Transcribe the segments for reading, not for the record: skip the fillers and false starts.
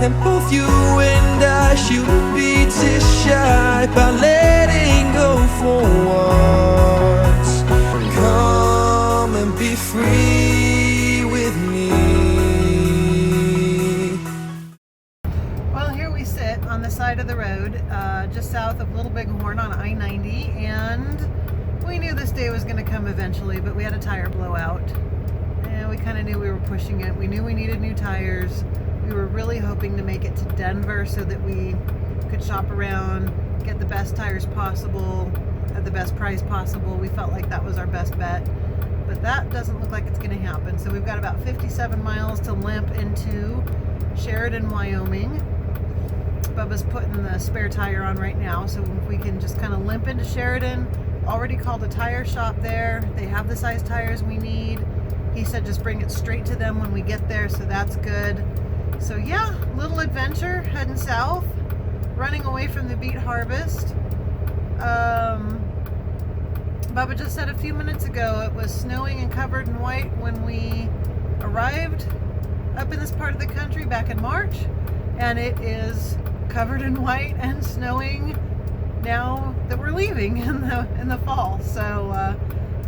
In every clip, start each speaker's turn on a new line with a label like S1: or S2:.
S1: And both you and I shouldn't be too shy about letting go for once. Come and be free with me.
S2: Well, here we sit on the side of the road, just south of Little Bighorn on I-90, and we knew this day was going to come eventually, but we had a tire blowout, and we kind of knew we were pushing it. We knew we needed new tires. We were really hoping to make it to Denver so that we could shop around, get the best tires possible at the best price possible. We felt like that was our best bet, but that doesn't look like it's going to happen. So we've got about 57 miles to limp into Sheridan, Wyoming. Bubba's putting the spare tire on right now, so we can just kind of limp into Sheridan. Already called a tire shop there. They have the size tires we need. He said just bring it straight to them when we get there, so that's good. So yeah, little adventure heading south, running away from the beet harvest. Bubba just said a few minutes ago it was snowing and covered in white when we arrived up in this part of the country back in March, and it is covered in white and snowing now that we're leaving in the fall. So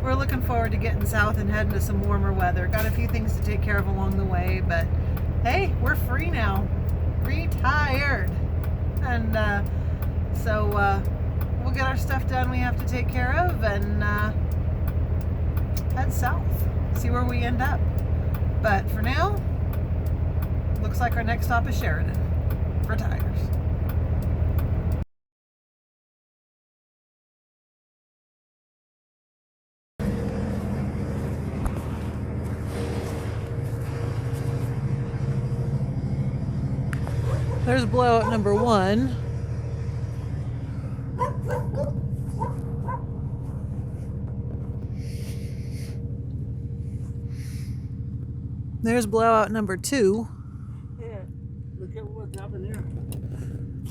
S2: we're looking forward to getting south and heading to some warmer weather. Got a few things to take care of along the way, but hey, we're free now, retired, and so we'll get our stuff done we have to take care of and head south, see where we end up. But for now, looks like our next stop is Sheridan for tires. There's blowout number one. There's blowout number two.
S3: Yeah, look at what's happened here.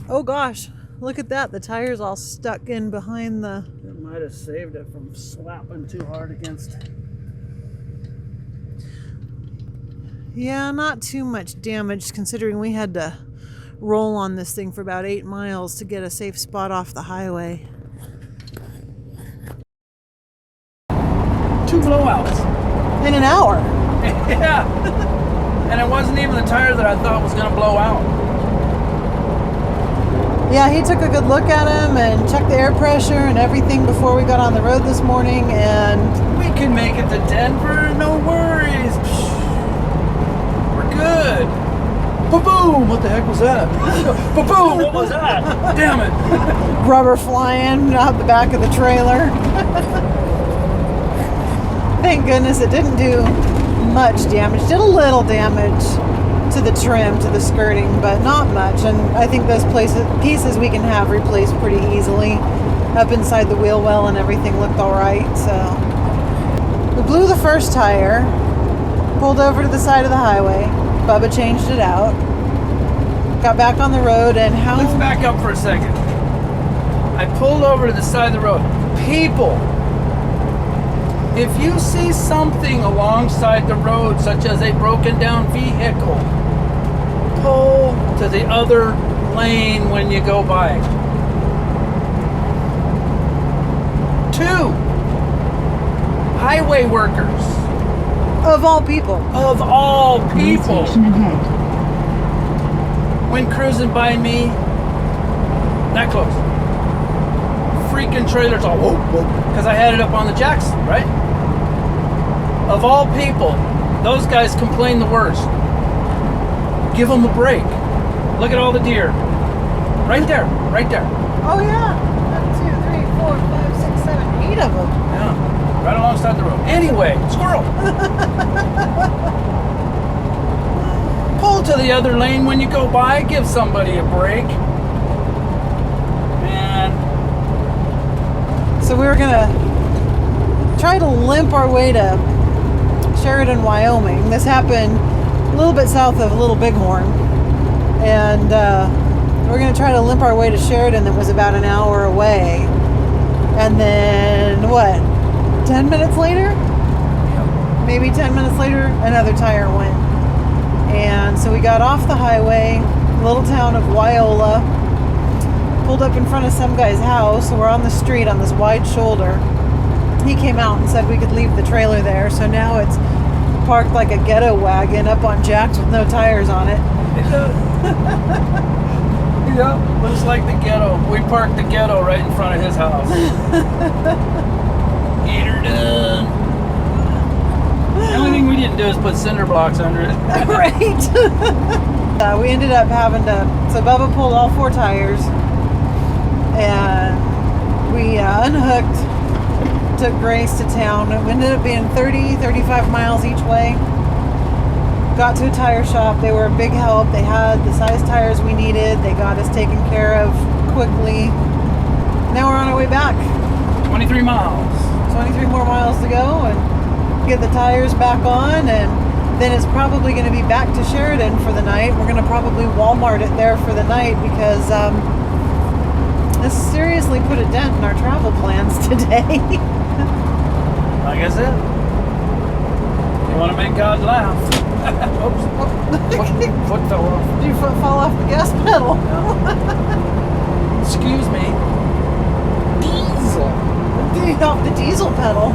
S2: Oh gosh, look at that. The tire's all stuck in behind the...
S3: It might have saved it from slapping too hard against.
S2: Yeah, not too much damage considering we had to roll on this thing for about 8 miles to get a safe spot off the highway.
S3: 2 blowouts.
S2: In an hour.
S3: Yeah. And it wasn't even the tire that I thought was going to blow out.
S2: Yeah, he took a good look at him and checked the air pressure and everything before we got on the road this morning, and
S3: We can make it to Denver, no worries. We're good. Ba-boom! What the heck was that? Ba-boom! What was that? Damn it.
S2: rubber flying out the back of the trailer. Thank goodness it didn't do much damage. Did a little damage to the trim, to the skirting, but not much. And I think those pieces we can have replaced pretty easily. Up inside the wheel well and everything looked all right. So we blew the first tire, pulled over to the side of the highway. Bubba changed it out, got back on the road, and how...
S3: Let's back up for a second. I pulled over to the side of the road. People, if you see something alongside the road, such as a broken down vehicle, pull to the other lane when you go by. 2, highway workers.
S2: Of all people.
S3: Of all people. When cruising by me, that close. Freaking trailers all whoa, whoa, because I had it up on the Jackson, right? Of all people, those guys complain the worst. Give them a break. Look at all the deer. Right there, right there.
S2: Oh yeah, 1, 2, 3, 4, 5, 6, 7, 8 of them.
S3: Yeah. Right alongside the road. Anyway, squirrel. Pull to the other lane when you go by. Give somebody a break. Man.
S2: So we were gonna try to limp our way to Sheridan, Wyoming. This happened a little bit south of Little Bighorn, and we're gonna try to limp our way to Sheridan that was about an hour away. And then what? 10 minutes later? Maybe 10 minutes later, another tire went. And so we got off the highway, little town of Wyola. Pulled up in front of some guy's house. We're on the street on this wide shoulder. He came out and said we could leave the trailer there. So now it's parked like a ghetto wagon up on jacks with no tires on it.
S3: Yeah, looks like the ghetto. We parked the ghetto right in front of his house. Get her done. The only thing we didn't do is put cinder blocks under it.
S2: Right. We ended up having to, so Bubba pulled all 4 tires and we unhooked, took Grace to town. It ended up being 35 miles each way. Got to a tire shop. They were a big help. They had the size tires we needed. They got us taken care of quickly. Now we're on our way back.
S3: 23 miles.
S2: 23 more miles to go and get the tires back on, and then it's probably going to be back to Sheridan for the night. We're going to probably Walmart it there for the night because this seriously put a dent in our travel plans today.
S3: Like I said, you want to make God laugh. Oops. Foot fell off.
S2: Did your foot fall off the gas pedal?
S3: Yeah. Excuse me. Diesel.
S2: Off the diesel pedal.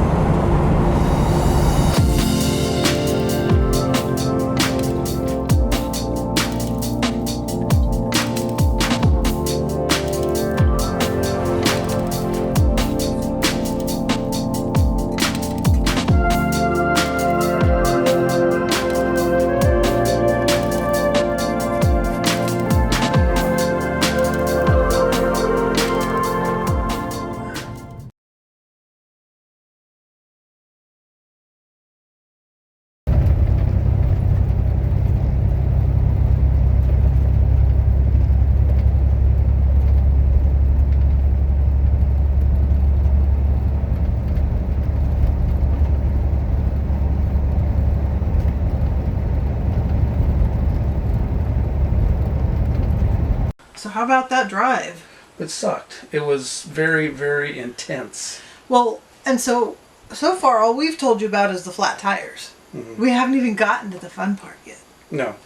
S2: So how about that drive?
S3: It sucked. It was very, very intense.
S2: Well, and so far all we've told you about is the flat tires. Mm-hmm. We haven't even gotten to the fun part yet.
S3: No.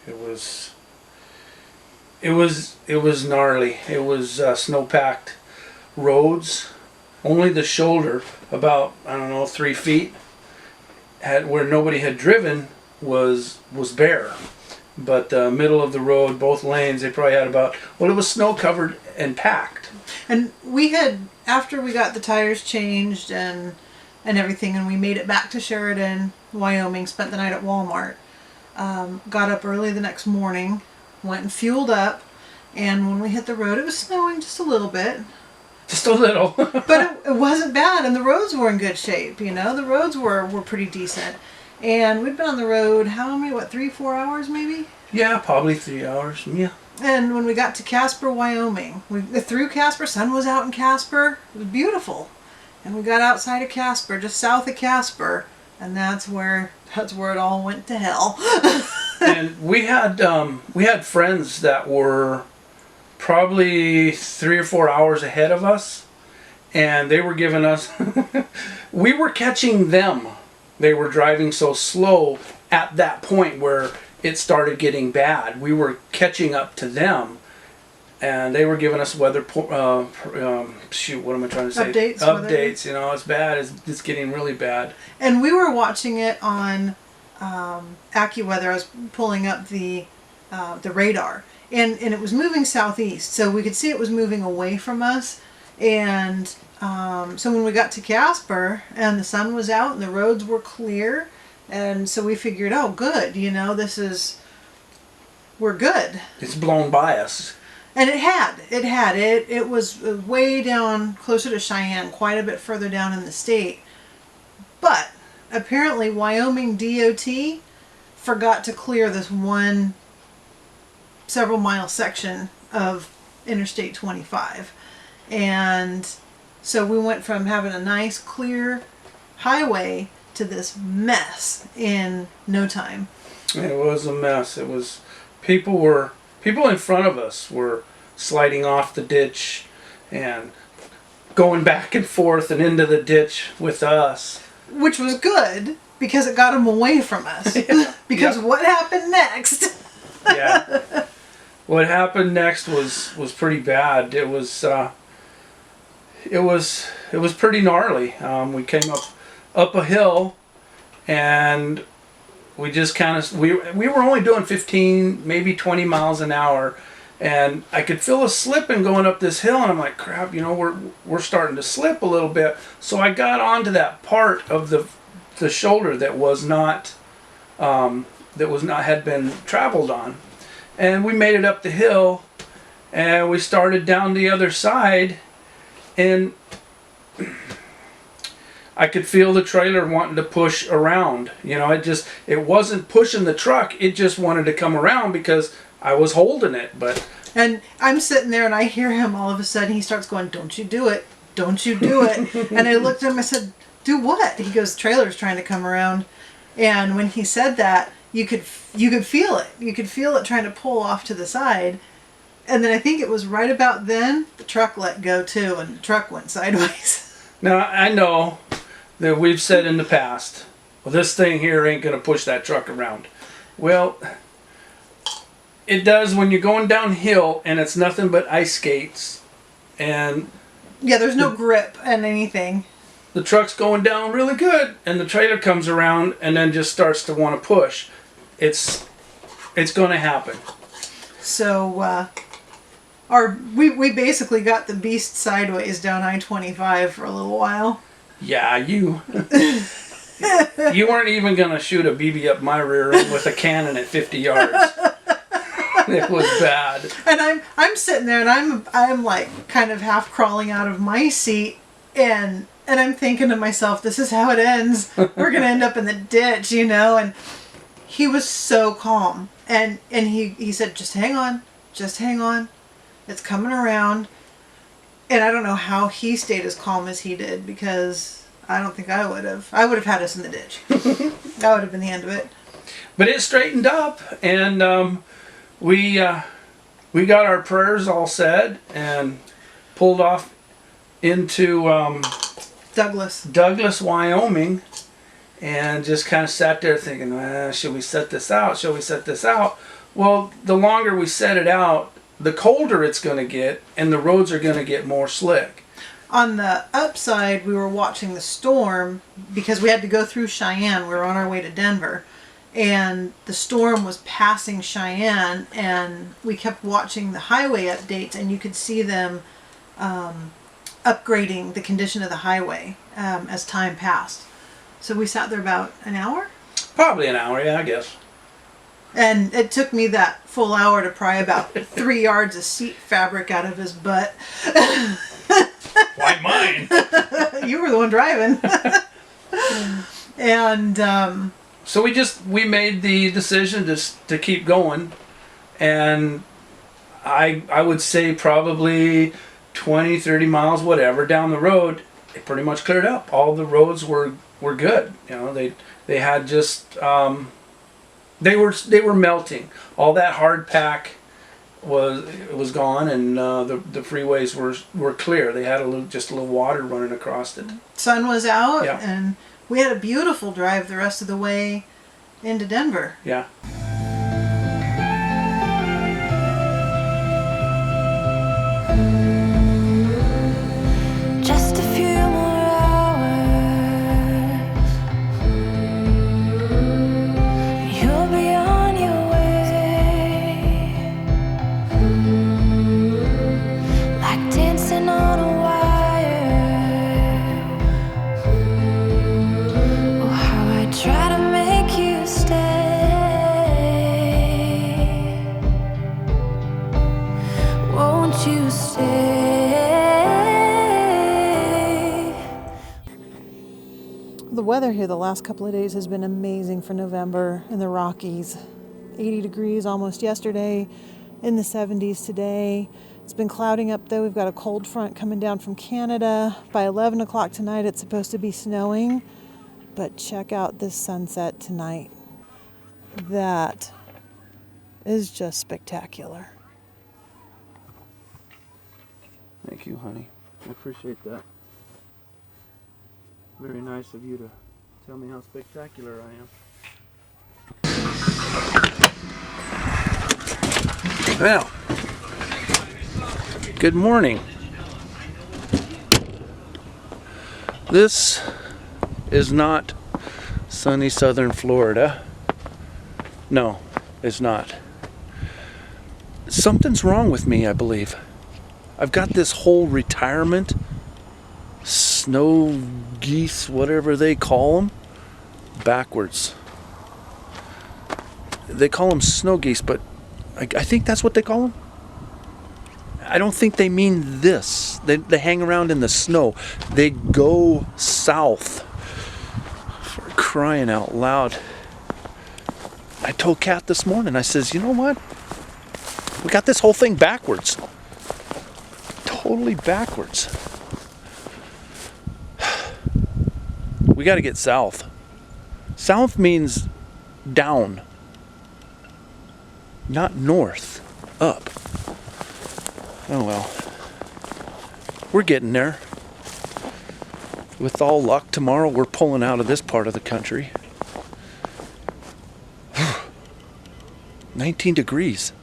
S3: It was gnarly. It was snow-packed roads. Only the shoulder, about 3 feet, where nobody had driven was bare. But the middle of the road, both lanes, they probably had it was snow covered and packed.
S2: And we had, after we got the tires changed and everything, and we made it back to Sheridan, Wyoming, spent the night at Walmart, got up early the next morning, went and fueled up, and when we hit the road, it was snowing just a little bit.
S3: Just a little.
S2: But it wasn't bad, and the roads were in good shape, The roads were pretty decent. And we'd been on the road, 3-4 hours maybe?
S3: Yeah, probably 3 hours, yeah.
S2: And when we got to Casper, Wyoming, through Casper, sun was out in Casper, it was beautiful. And we got outside of Casper, just south of Casper, and that's where it all went to hell.
S3: And we had friends that were probably 3 or 4 hours ahead of us, and they were giving us, we were catching them. They were driving so slow at that point where it started getting bad. We were catching up to them, and they were giving us weather. What am I trying to say? Updates. It's bad. It's getting really bad.
S2: And we were watching it on AccuWeather. I was pulling up the radar, and it was moving southeast, so we could see it was moving away from us. And so when we got to Casper and the sun was out and the roads were clear, and so we figured, oh, good, we're good.
S3: It's blown by us.
S2: And it was way down closer to Cheyenne, quite a bit further down in the state. But apparently Wyoming DOT forgot to clear this one several mile section of Interstate 25. And so we went from having a nice clear highway to this mess in no time.
S3: It was a mess. It was people in front of us were sliding off the ditch and going back and forth and into the ditch with us.
S2: Which was good because it got them away from us.
S3: Yeah.
S2: Because what happened next?
S3: Yeah. what happened next was pretty bad. It was pretty gnarly. We came up a hill, and we just kind of we were only doing 15, maybe 20 miles an hour, and I could feel a slipping going up this hill, and I'm like, crap, you know, we're starting to slip a little bit. So I got onto that part of the shoulder that was not had been traveled on, and we made it up the hill, and we started down the other side, and I could feel the trailer wanting to push around. You know, it wasn't pushing the truck, it just wanted to come around because I was holding it.
S2: And I'm sitting there and I hear him all of a sudden, he starts going, "Don't you do it, don't you do it." And I looked at him, I said, "Do what?" He goes, "The trailer's trying to come around." And when he said that, you could feel it. You could feel it trying to pull off to the side. And then I think it was right about then, the truck let go too, and the truck went sideways.
S3: Now, I know that we've said in the past, well, this thing here ain't going to push that truck around. Well, it does when you're going downhill and it's nothing but ice skates. And
S2: yeah, there's no grip and anything.
S3: The truck's going down really good, and the trailer comes around and then just starts to want to push. It's going to happen.
S2: So we basically got the beast sideways down I-25 for a little while.
S3: Yeah, you weren't even going to shoot a BB up my rear end with a cannon at 50 yards. It was bad.
S2: And I'm sitting there and I'm like kind of half crawling out of my seat, and I'm thinking to myself, this is how it ends. We're going to end up in the ditch, you know. And he was so calm. And he said, just hang on. It's coming around. And I don't know how he stayed as calm as he did, because I don't think I would have. I would have had us in the ditch. That would have been the end of it.
S3: But it straightened up, and we got our prayers all said and pulled off into Douglas, Wyoming, and just kind of sat there thinking, should we set this out? Well, the longer we set it out, the colder it's going to get, and the roads are going to get more slick.
S2: On the upside, we were watching the storm because we had to go through Cheyenne. We were on our way to Denver, and the storm was passing Cheyenne, and we kept watching the highway updates, and you could see them upgrading the condition of the highway as time passed. So we sat there about an hour?
S3: Probably an hour, yeah, I guess.
S2: And it took me that full hour to pry about 3 yards of seat fabric out of his butt.
S3: Why mine?
S2: You were the one driving. And
S3: so we made the decision to keep going, and I would say probably 20, 30 miles, whatever, down the road, it pretty much cleared up. All the roads were good. You know, they had just they were melting. All that hard pack was gone, and the freeways were clear. They had just a little water running across it.
S2: Sun was out,
S3: yeah.
S2: And we had a beautiful drive the rest of the way into Denver.
S3: Yeah.
S4: Just a few more hours, you'll be on your way, like dancing on a wire. Oh, how I try to make you stay. Won't you stay?
S2: The weather here the last couple of days has been amazing for November in the Rockies. 80 degrees almost yesterday, in the 70s today. It's been clouding up though. We've got a cold front coming down from Canada. By 11 o'clock tonight it's supposed to be snowing. But check out this sunset tonight. That is just spectacular.
S3: Thank you, honey. I appreciate that. Very nice of you to tell me how spectacular I am. Well, good morning. This is not sunny southern Florida. No, it's not. Something's wrong with me, I believe. I've got this whole retirement, snow geese, whatever they call them, backwards. They call them snow geese, but I think that's what they call them. I don't think they mean this. They hang around in the snow. They go south. For crying out loud. I told Kat this morning, I says, you know what? We got this whole thing backwards. Totally backwards. We got to get south. South means down. Not north. Up. Oh well. We're getting there. With all luck, tomorrow we're pulling out of this part of the country. 19 degrees.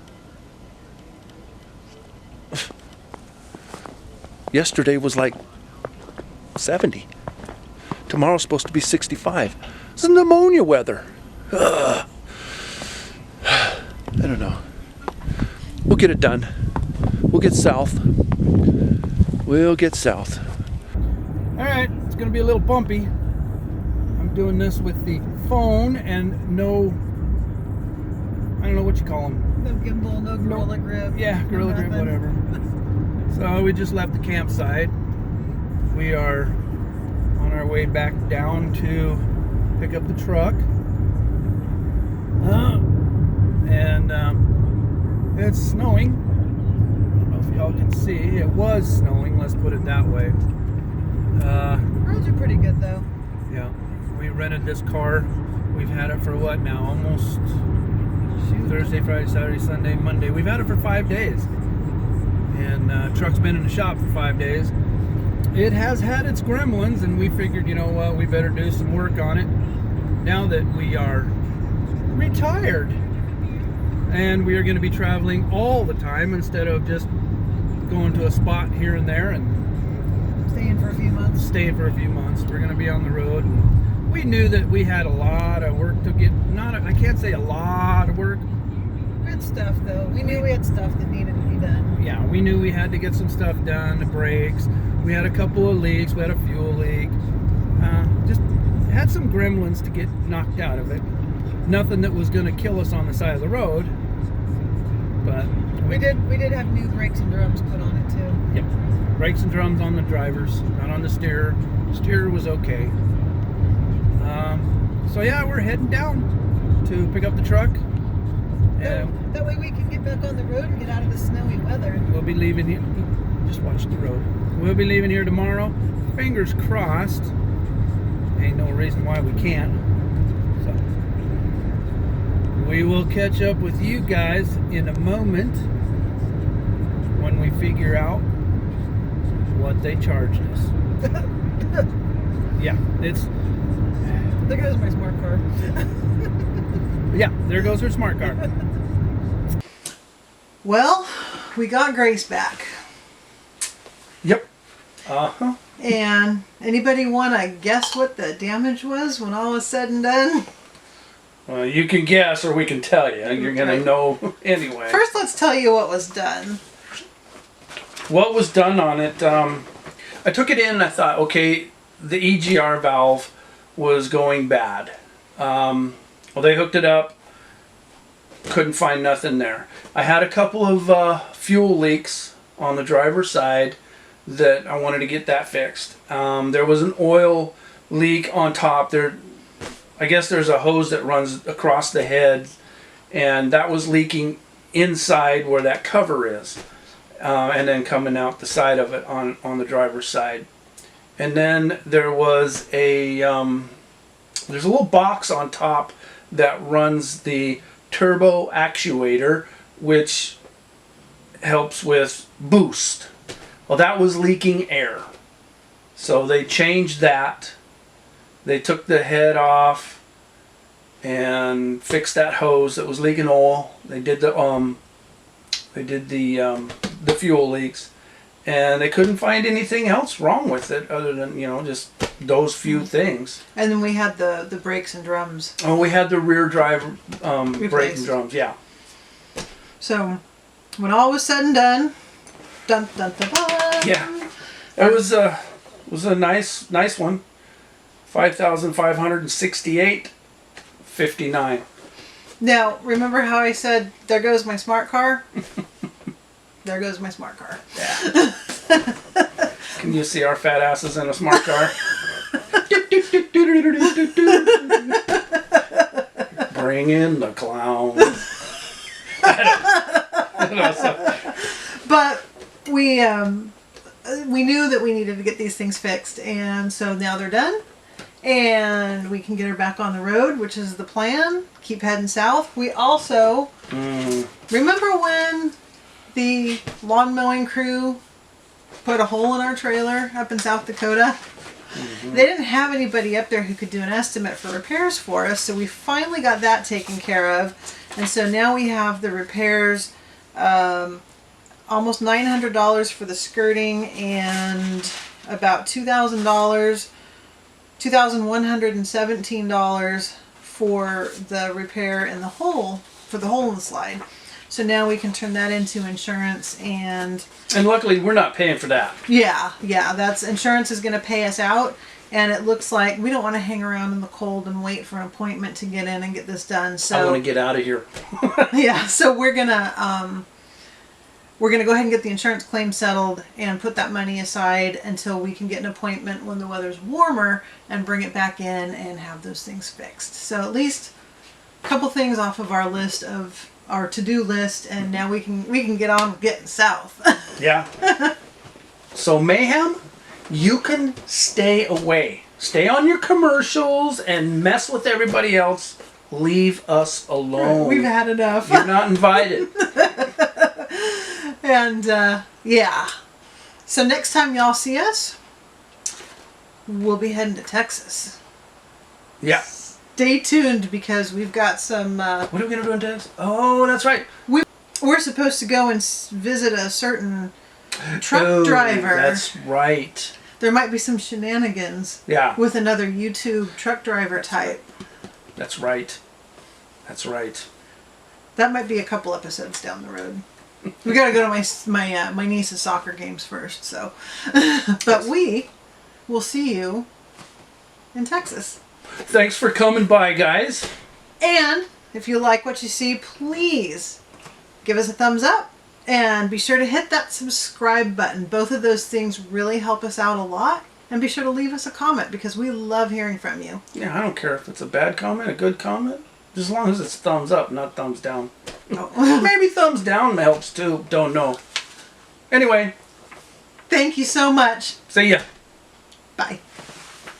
S3: Yesterday was like 70. Tomorrow's supposed to be 65. It's pneumonia weather. Ugh. I don't know. We'll get it done. We'll get south. We'll get south. Alright, it's going to be a little bumpy. I'm doing this with the phone and no, I don't know what you call them.
S2: No gimbal, no gorilla grip.
S3: Yeah, gorilla grip, whatever. So we just left the campsite. We are on our way back down to pick up the truck. And it's snowing. I don't know if y'all can see. It was snowing, let's put it that way.
S2: Roads are pretty good though.
S3: Yeah. We rented this car. We've had it for what now? Almost Thursday, Friday, Saturday, Sunday, Monday. We've had it for 5 days. And truck's been in the shop for 5 days. It has had its gremlins, and we figured, you know what, we better do some work on it now that we are retired. And we are going to be traveling all the time instead of just going to a spot here and there and
S2: Staying for a few months.
S3: We're going to be on the road. We knew that we had a lot of work to get. I can't say a lot of work.
S2: We had stuff though. We knew we had stuff that needed to be done.
S3: Yeah, we knew we had to get some stuff done. The brakes. We had a couple of leaks. We had a fuel leak. Just had some gremlins to get knocked out of it. Nothing that was going to kill us on the side of the road, but
S2: we did have new brakes and drums put on it too.
S3: Yep, brakes and drums on the drivers, not on the steerer. Steerer was okay. So yeah, we're heading down to pick up the truck.
S2: That way we can get back on the road and get out of the snowy weather.
S3: We'll be leaving here. Just watch the road. We'll be leaving here tomorrow. Fingers crossed. Ain't no reason why we can't. So we will catch up with you guys in a moment when we figure out what they charged us. Yeah, it's...
S2: There goes my smart car.
S3: Yeah, there goes her smart car.
S2: Well, we got Grace back.
S3: Yep. Uh-huh.
S2: And anybody want to guess what the damage was when all was said and done?
S3: Well, you can guess or we can tell you. You're going to know anyway.
S2: First, let's tell you what was done.
S3: What was done on it, I took it in and I thought, okay, the EGR valve was going bad. Well, they hooked it up. Couldn't find nothing there. I had a couple of fuel leaks on the driver's side that I wanted to get that fixed. There was an oil leak on top there. I guess there's a hose that runs across the head, and that was leaking inside where that cover is, and then coming out the side of it on the driver's side. And then there was a there's a little box on top that runs the turbo actuator, which helps with boost. Well, that was leaking air, so they changed that. They took the head off and fixed that hose that was leaking oil. They did the They did the fuel leaks, and they couldn't find anything else wrong with it other than, you know, just those few things.
S2: And then we had the brakes and drums.
S3: Oh, we had the rear drive brake
S2: Replaced.
S3: and drums. Yeah.
S2: So when all was said and done, dun dun dun dun.
S3: Yeah. It was a nice one. 5,568.59.
S2: Now, remember how I said, there goes my smart car? There goes my smart car.
S3: Yeah. Can you see our fat asses in a smart car? Bring in the clown.
S2: But we knew that we needed to get these things fixed, and so now they're done. And we can get her back on the road, which is the plan. Keep heading south. We also remember when the lawn mowing crew put a hole in our trailer up in South Dakota? They didn't have anybody up there who could do an estimate for repairs for us, so we finally got that taken care of. And so now we have the repairs, almost $900 for the skirting and about $2,000, $2,117 for the repair in the hole, for the hole in the slide. So now we can turn that into insurance, and
S3: luckily we're not paying for that.
S2: yeah, that's insurance is going to pay us out, and it looks like we don't want to hang around in the cold and wait for an appointment to get in and get this done. So
S3: I want to get out of here.
S2: yeah, so we're gonna go ahead and get the insurance claim settled and put that money aside until we can get an appointment when the weather's warmer and bring it back in and have those things fixed. So at least a couple things off of our list of our to-do list, and now we can get on with getting south.
S3: Yeah. So Mayhem, you can stay away. Stay on your commercials and mess with everybody else. Leave us alone.
S2: We've had enough.
S3: You're not invited.
S2: And yeah. So next time y'all see us, we'll be heading to Texas.
S3: Yeah.
S2: Stay tuned, because we've got some...
S3: What are we going to do in Texas? Oh, that's right.
S2: We're supposed to go and visit a certain truck driver.
S3: That's right.
S2: There might be some shenanigans with another YouTube truck driver type.
S3: That's right. That's right.
S2: That might be a couple episodes down the road. We got to go to my niece's soccer games first. So, but we will see you in Texas.
S3: Thanks for coming by, guys.
S2: And if you like what you see, please give us a thumbs up and be sure to hit that subscribe button. Both of those things really help us out a lot. And be sure to leave us a comment, because we love hearing from you.
S3: Yeah, I don't care if it's a bad comment, a good comment. Just as long as it's thumbs up, not thumbs down.
S2: Oh.
S3: Maybe thumbs down helps too. Don't know. Anyway.
S2: Thank you so much.
S3: See ya.
S2: Bye.